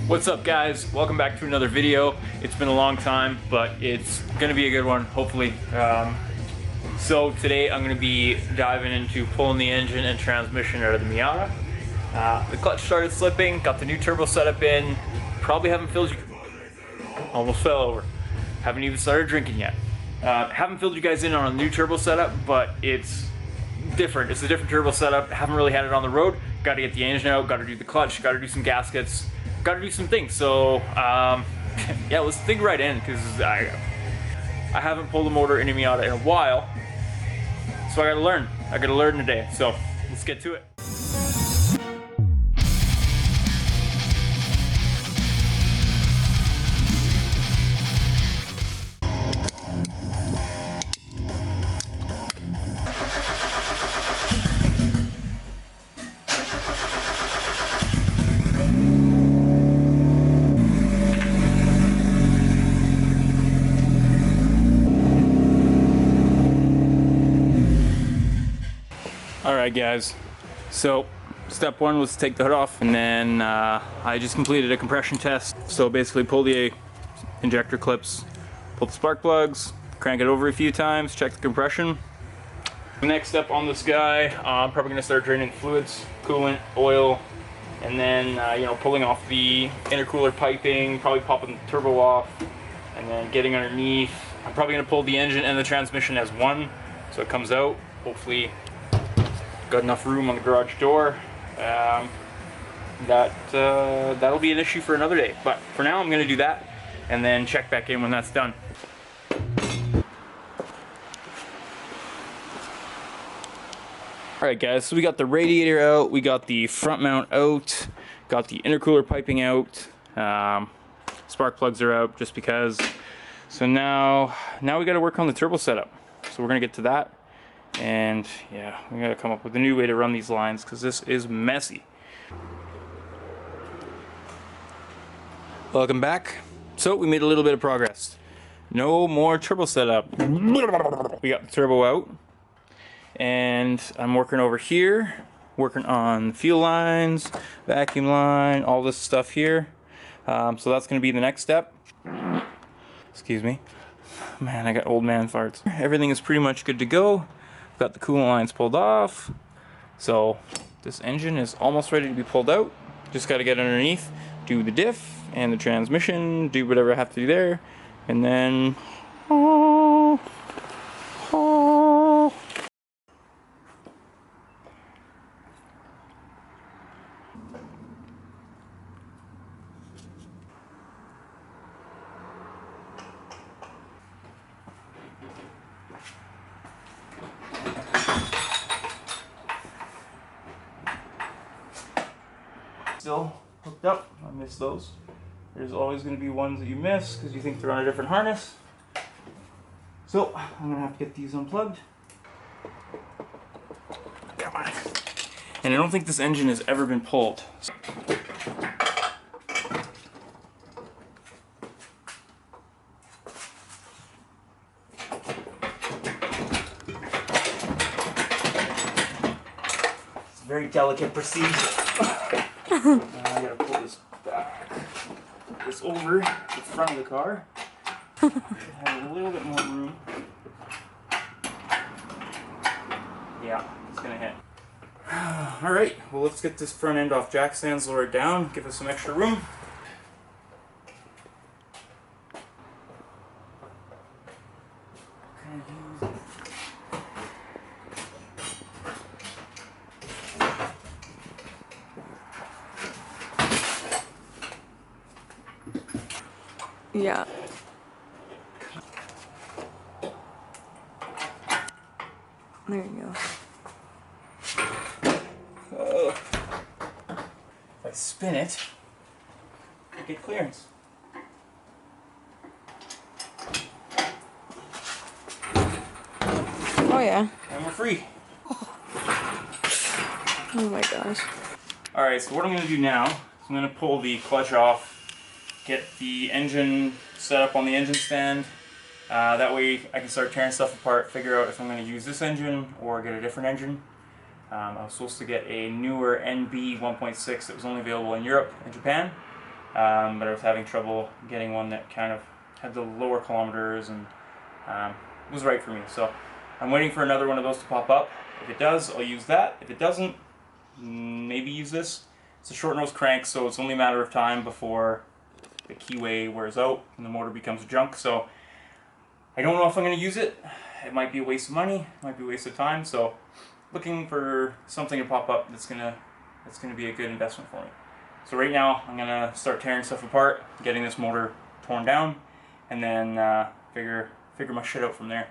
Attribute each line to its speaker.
Speaker 1: What's up guys? Welcome back to another video. It's been a long time, but it's gonna be a good one, hopefully. So today I'm gonna be diving into pulling the engine and transmission out of the Miata. The clutch started slipping, got the new turbo setup in, probably haven't filled you, almost fell over. Haven't even started drinking yet. Haven't filled you guys in on a new turbo setup, but it's different. It's a different turbo setup. Haven't really had it on the road. Got to get the engine out, got to do the clutch, got to do some gaskets, got to do some things. So yeah, let's dig right in because I haven't pulled a motor in a Miata in a while, so I got to learn. I got to learn today. So let's get to it. Alright guys, so step one was to take the hood off, and then I just completed a compression test. So basically pull the injector clips, pull the spark plugs, crank it over a few times, check the compression. The next step on this guy, I'm probably going to start draining fluids, coolant, oil, and then you know, pulling off the intercooler piping, probably popping the turbo off, and then getting underneath. I'm probably going to pull the engine and the transmission as one, so it comes out. Hopefully got enough room on the garage door. That'll be an issue for another day, but for now I'm going to do that and then check back in when that's done. Alright guys, so we got the radiator out, we got the front mount out, got the intercooler piping out, spark plugs are out just because. So now we got to work on the turbo setup, so we're going to get to that. And yeah, we gotta come up with a new way to run these lines because this is messy. Welcome back. So we made a little bit of progress. No more turbo setup. We got the turbo out, and I'm working over here, working on fuel lines, vacuum line, all this stuff here. So that's gonna be the next step. Excuse me. Man, I got old man farts. Everything is pretty much good to go. Got the coolant lines pulled off, so this engine is almost ready to be pulled out. Just got to get underneath, do the diff and the transmission, do whatever I have to do there, and then still hooked up. I miss those. There's always going to be ones that you miss because you think they're on a different harness. So I'm going to have to get these unplugged. Come on. And I don't think this engine has ever been pulled. It's a very delicate procedure. I gotta pull this back, this over the front of the car. Have a little bit more room. Yeah, it's gonna hit. Alright, well let's get this front end off jack stands, lower it down, give us some extra room.
Speaker 2: Yeah. There you go.
Speaker 1: Oh. If I spin it, I get clearance.
Speaker 2: Oh yeah.
Speaker 1: And we're free.
Speaker 2: Oh my gosh.
Speaker 1: Alright, so what I'm going to do now is I'm going to pull the clutch off, get the engine set up on the engine stand. That way I can start tearing stuff apart, figure out if I'm going to use this engine or get a different engine. I was supposed to get a newer NB 1.6 that was only available in Europe and Japan. but I was having trouble getting one that kind of had the lower kilometers and was right for me. So I'm waiting for another one of those to pop up. If it does, I'll use that. If it doesn't, maybe use this. It's a short nose crank, so it's only a matter of time before the keyway wears out and the motor becomes junk. So I don't know if I'm going to use it. It might be a waste of money, it might be a waste of time. So looking for something to pop up that's gonna be a good investment for me. So right now I'm gonna start tearing stuff apart, getting this motor torn down, and then figure my shit out from there.